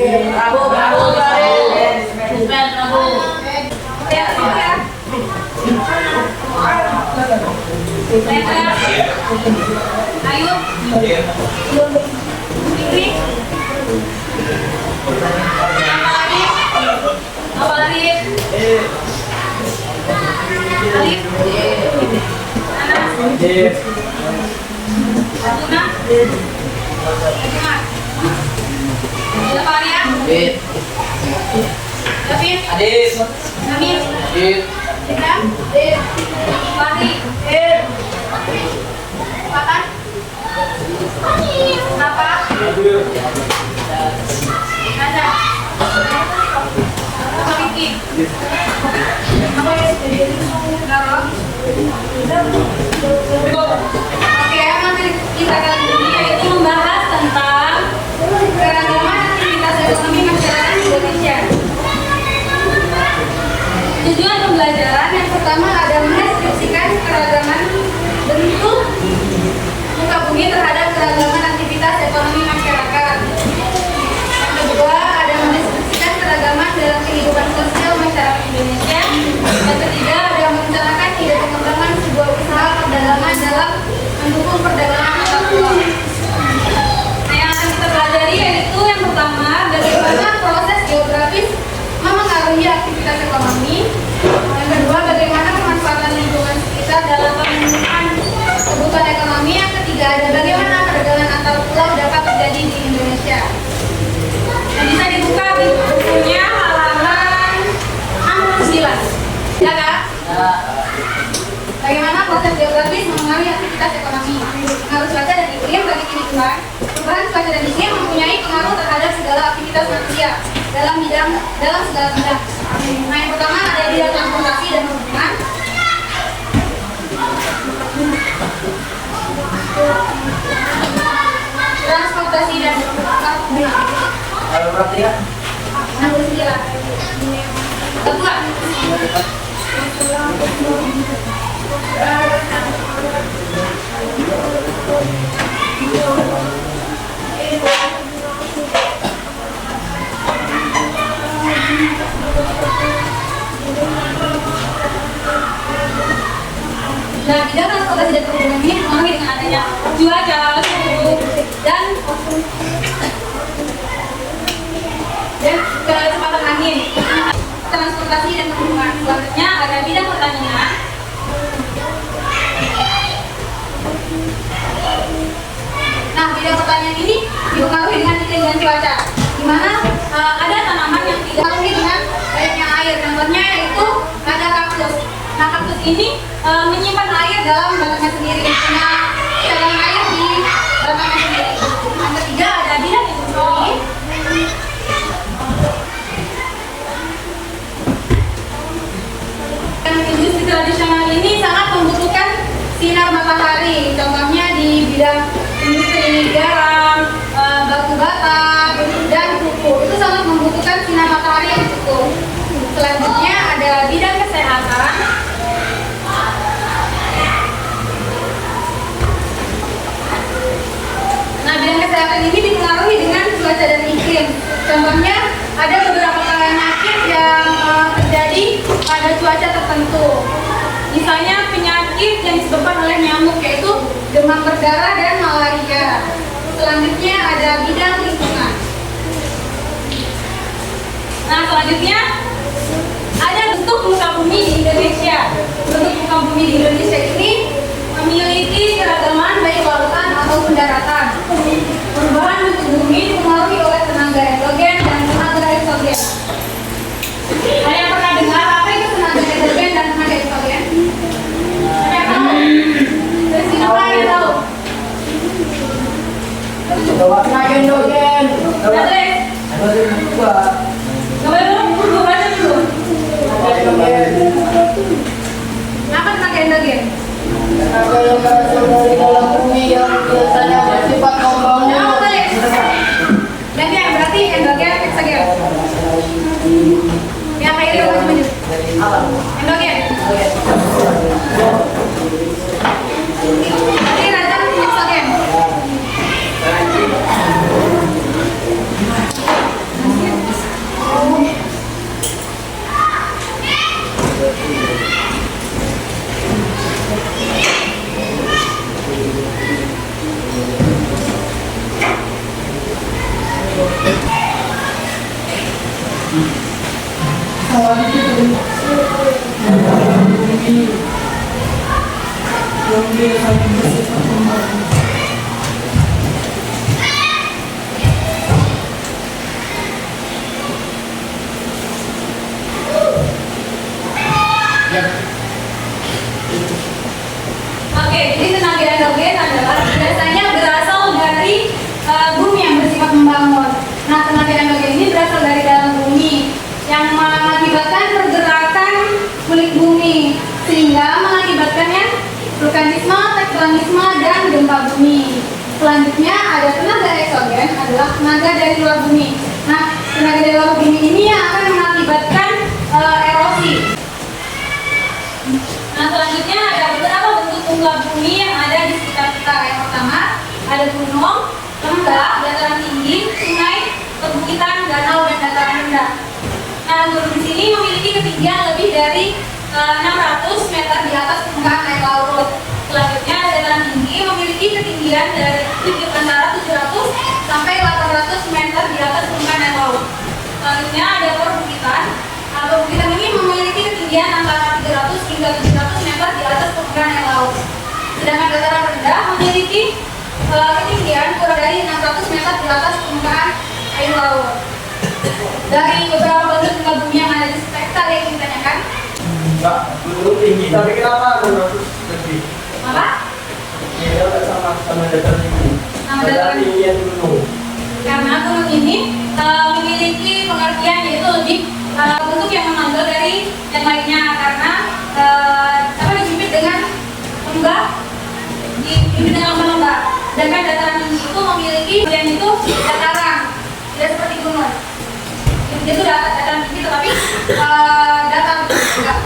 Prabu, Prabu, bukan Prabu. Ya, ya. Ayo. Fikri. Apa lagi? Alif. Anas. Abuna. Siapa Arya? David. Adit. Amin. Adit. Ikram. Fahri. Pakan. Apa? Nada. Apa Vicky? Apa Garo? Oke, materi kita kali ini yaitu membahas tentang keragaman aktivitas ekonomi masyarakat Indonesia. Tujuan pembelajaran yang pertama ada mendeskripsikan keragaman bentuk muka bumi terhadap keragaman aktivitas ekonomi masyarakat. Yang kedua ada mendeskripsikan keragaman dalam kehidupan sosial masyarakat Indonesia. Yang ketiga ada merencanakan ide pengembangan sebuah usaha perdagangan dalam mendukung perdagangan antar pulau. Nah, yang akan kita pelajari yaitu yang pertama bagaimana proses geografis memengaruhi aktivitas ekonomi. Yang kedua, bagaimana pemanfaatan lingkungan sekitar dalam pemenuhan kebutuhan ekonomi. Yang ketiga, ada bagaimana perdagangan antar pulau dapat terjadi di Indonesia. Nah, bisa dibuka bukunya halaman 69. Ya Kak? Bagaimana proses geografis memengaruhi aktivitas ekonomi. Pengaruh cuaca dan iklim bagi kehidupan. Perubahan cuaca dan iklim mempunyai pengaruh terhadap segala aktivitas manusia dalam segala bidang. Nah, yang pertama ada bidang transportasi dan perhubungan. Transportasi dan perhubungan. Berapa ya? 69. Kedua. Nah, bidang transportasi dan perhubungan ini dipengaruhi dengan adanya cuaca, suhu, dan kecepatan angin. Transportasi dan perhubungan. Selanjutnya ada bidang pertanian. Nah, bidang pertanian ini dipengaruhi dengan iklim dan cuaca, di mana ada tanaman yang tidak dipengaruhi dengan banyaknya air. Contohnya yaitu ada kaktus. Nah, kaktus ini menyimpan air dalam batangnya sendiri, punya cadangan air di batangnya sendiri. Yang ketiga ada bidang industri. Industri tradisional ini sangat membutuhkan sinar matahari. Contohnya di bidang industri garam, batu bata, dan kuku. Itu sangat membutuhkan sinar matahari yang cukup. Selanjutnya ada bidang kesehatan. Nah, bidang kesehatan ini dipengaruhi dengan cuaca dan iklim. Contohnya ada beberapa penyakit yang terjadi pada cuaca tertentu. Misalnya penyakit yang disebabkan oleh nyamuk, yaitu demam berdarah dan malaria. Selanjutnya ada bidang lingkungan. Nah, selanjutnya ada bentuk muka bumi di Indonesia. Bentuk muka bumi di Indonesia ini memiliki keragaman baik lautan ataupun daratan. Perubahan bentuk bumi dipengaruhi oleh tenaga endogen dan tenaga eksogen. Ada yang pernah dengar apa itu tenaga endogen dan tenaga eksogen? Ada yang tahu? Dari sini apa yang tahu? Tenaga endogen. Ada? Coba dulu baca dulu. Apa tenaga endogen? Tenaga yang berasal dari dalam bumi yang biasanya bersifat membangun. Nah, boleh. Dan yang berarti endogen eksogen. Yang kayak itu apa namanya? Endogen. Berarti racun eksogen. yang bersifat membangun. Oke, jadi tenaga endogen adalah biasanya berasal dari bumi yang bersifat membangun. Nah, tenaga endogen ini berasal dari dalam bumi yang mengakibatkan pergerakan kulit bumi sehingga mengakibatkannya vulkanisme, tektonisme, dan gempa bumi. Selanjutnya ada tenaga eksogen adalah tenaga dari luar bumi. Nah, tenaga dari luar bumi ini yang akan mengakibatkan erosi. Nah, selanjutnya ada beberapa bentuk unggah bumi yang ada di sekitar kita. Yang pertama, ada gunung, lembah, dataran tinggi, sungai, perbukitan, danau, dan dataran rendah. Nah, gunung di sini memiliki ketinggian lebih dari 600 meter di atas permukaan air laut. Selanjutnya, dataran tinggi memiliki ketinggian dari antara 700 sampai 800 meter di atas permukaan air laut. Selanjutnya, ada perbukitan. Perbukitan ini memiliki ketinggian antara 300 hingga 700 meter di atas permukaan air laut. Sedangkan dataran rendah memiliki ketinggian kurang dari 600 meter di atas permukaan air laut. Dari beberapa bentuk unggah bumi yang ada di sekitar kita, ada yang ditanyakan? Enggak, gunung tinggi, tapi kenapa 600 lebih? Apa? Ya, sama dataran tinggi. Dataran tinggian gunung. Karena gunung ini memiliki pengertian yaitu lebih bentuk yang menonjol dari yang lainnya karena dipimpin dengan lembah, dipimpin dengan lembah. Sedangkan dataran tinggi itu memiliki yang itu dataran, tidak seperti gunung. Itu dataran tinggi tetapi datar enggak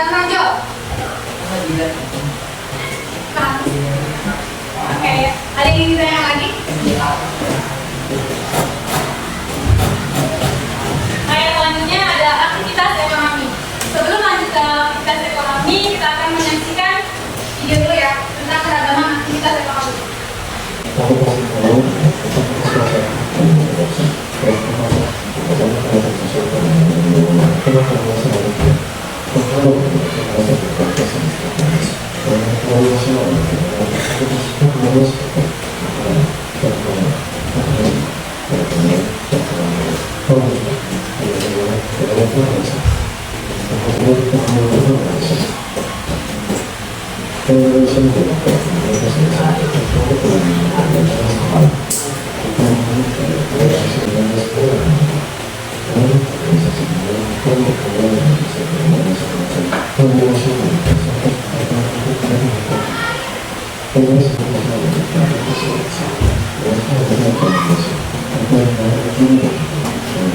menonjol. Oke, ada yang ingin ditanya lagi? Selanjutnya ada aktivitas ekonomi. Sebelum lanjut ke aktivitas ekonomi, kita akan menyaksikan video dulu ya tentang keragaman aktivitas ekonomi.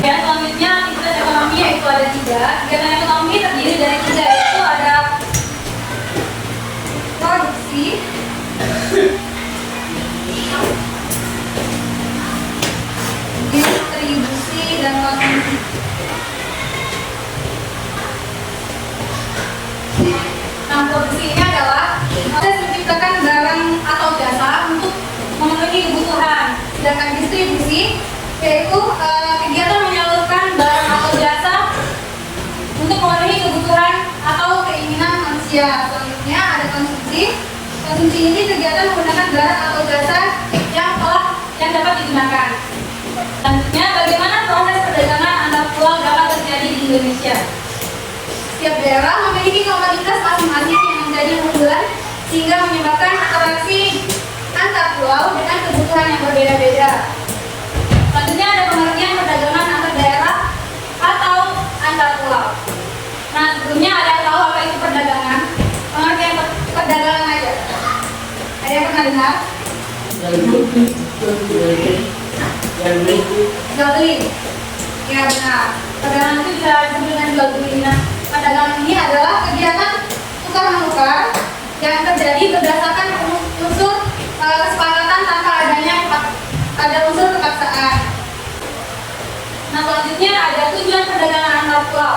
Ya, selanjutnya aktivitas ekonomi yaitu ada 3. Kegiatan ekonomi terdiri dari 3, yaitu ada produksi, distribusi, dan konsumsi. Nah, produksi ini adalah proses menciptakan barang atau jasa untuk memenuhi kebutuhan. Sedangkan distribusi yaitu kegiatan menyalurkan barang atau jasa untuk memenuhi kebutuhan atau keinginan manusia. Selanjutnya ada konsumsi. Konsumsi ini kegiatan menggunakan barang atau jasa yang dapat digunakan. Selanjutnya, bagaimana proses perdagangan antar pulau dapat terjadi di Indonesia? Setiap daerah memiliki komoditas masing-masing yang menjadi unggulan sehingga menyebabkan interaksi antar pulau dengan kebutuhan yang berbeda-beda. Selanjutnya ada pengertian perdagangan antar daerah atau antar pulau. Nah, sebelumnya ada yang tahu apa itu perdagangan? Pengertian perdagangan aja. Ada yang pernah dengar? Jual beli. Ya benar. Perdagangan itu bisa disebut dengan jual beli. Nah, perdagangan ini adalah kegiatan tukar menukar yang terjadi berdasarkan unsur kesepakatan tanpa ada unsur kepaksaan. Nah, selanjutnya ada tujuan perdagangan antar pulau.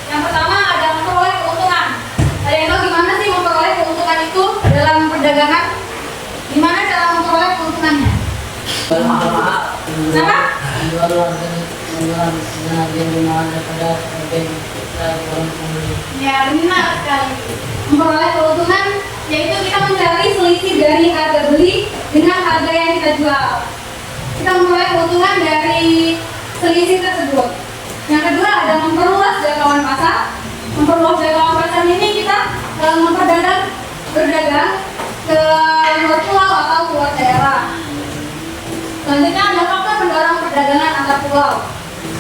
Yang pertama ada memperoleh keuntungan. Ada yang tahu gimana sih memperoleh keuntungan itu dalam perdagangan? Gimana cara memperoleh keuntungannya? Kenapa? Ya benar sekali. Memperoleh keuntungan yaitu kita mencari selisih dari harga beli dengan harga yang kita jual. Kita memulai keuntungan dari selisih tersebut. Yang kedua ada memperluas jangkauan pasar. Memperluas jangkauan pasar ini kita berdagang ke luar pulau atau keluar daerah. Selanjutnya ada faktor mendorong perdagangan antar pulau.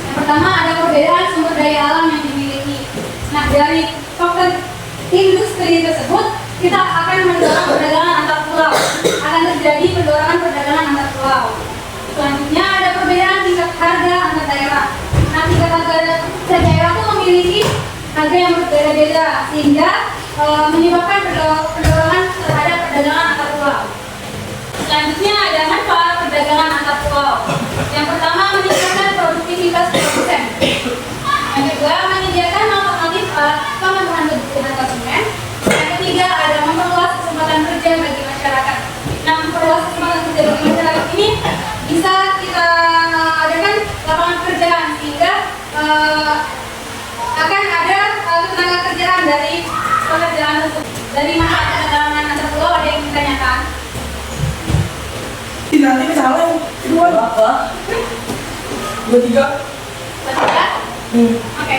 Yang pertama ada perbedaan sumber daya alam yang dimiliki. Nah, dari faktor industri tersebut kita akan mendorong perdagangan antar pulau. Akan terjadi pendorongan perdagangan antar pulau. Selanjutnya ada perbedaan tingkat harga antar daerah. Nah, tingkat harga setiap daerah itu memiliki harga yang berbeda-beda sehingga menyebabkan pendorongan terhadap perdagangan antar pulau. Selanjutnya ada manfaat perdagangan antar pulau. Yang pertama meningkatkan produktivitas produsen. Yang kedua menyediakan alternatif pemenuhan kebutuhan konsumen. Yang ketiga ada memperluas kesempatan kerja bagi masyarakat. Nah, memperluas kesempatan kerja bagi masyarakat ini bisa kita adakan lapangan pekerjaan sehingga akan ada tenaga kerjaan dari pekerjaan tersebut. Dari manfaat perdagangan antar pulau ada yang ditanyakan? Nanti salah. Kedua apa? Dua tiga. Oke.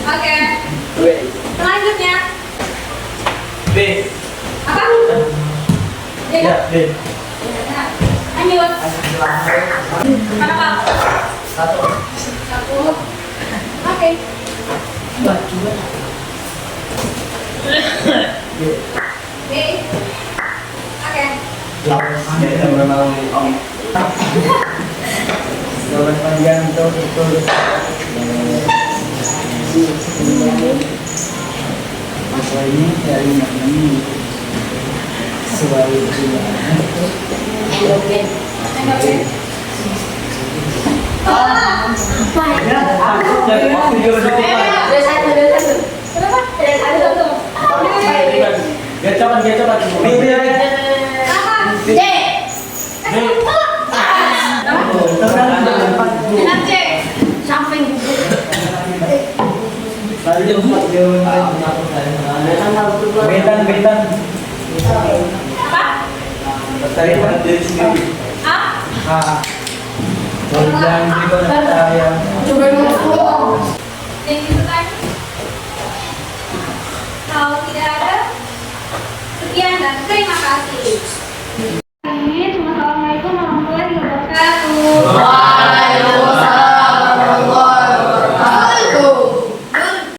Oke. Selanjutnya. B. Apa? Ya, B. Lanjut. Kenapa? Satu. Oke. Dua. B. Oke. Jawaban panjang itu betul. Apa ini dari mana ini? Sesuai dengan betan. Tadi pada diri sendiri. Jangan beri saya. Kalau tidak ada, sekian dan terima kasih.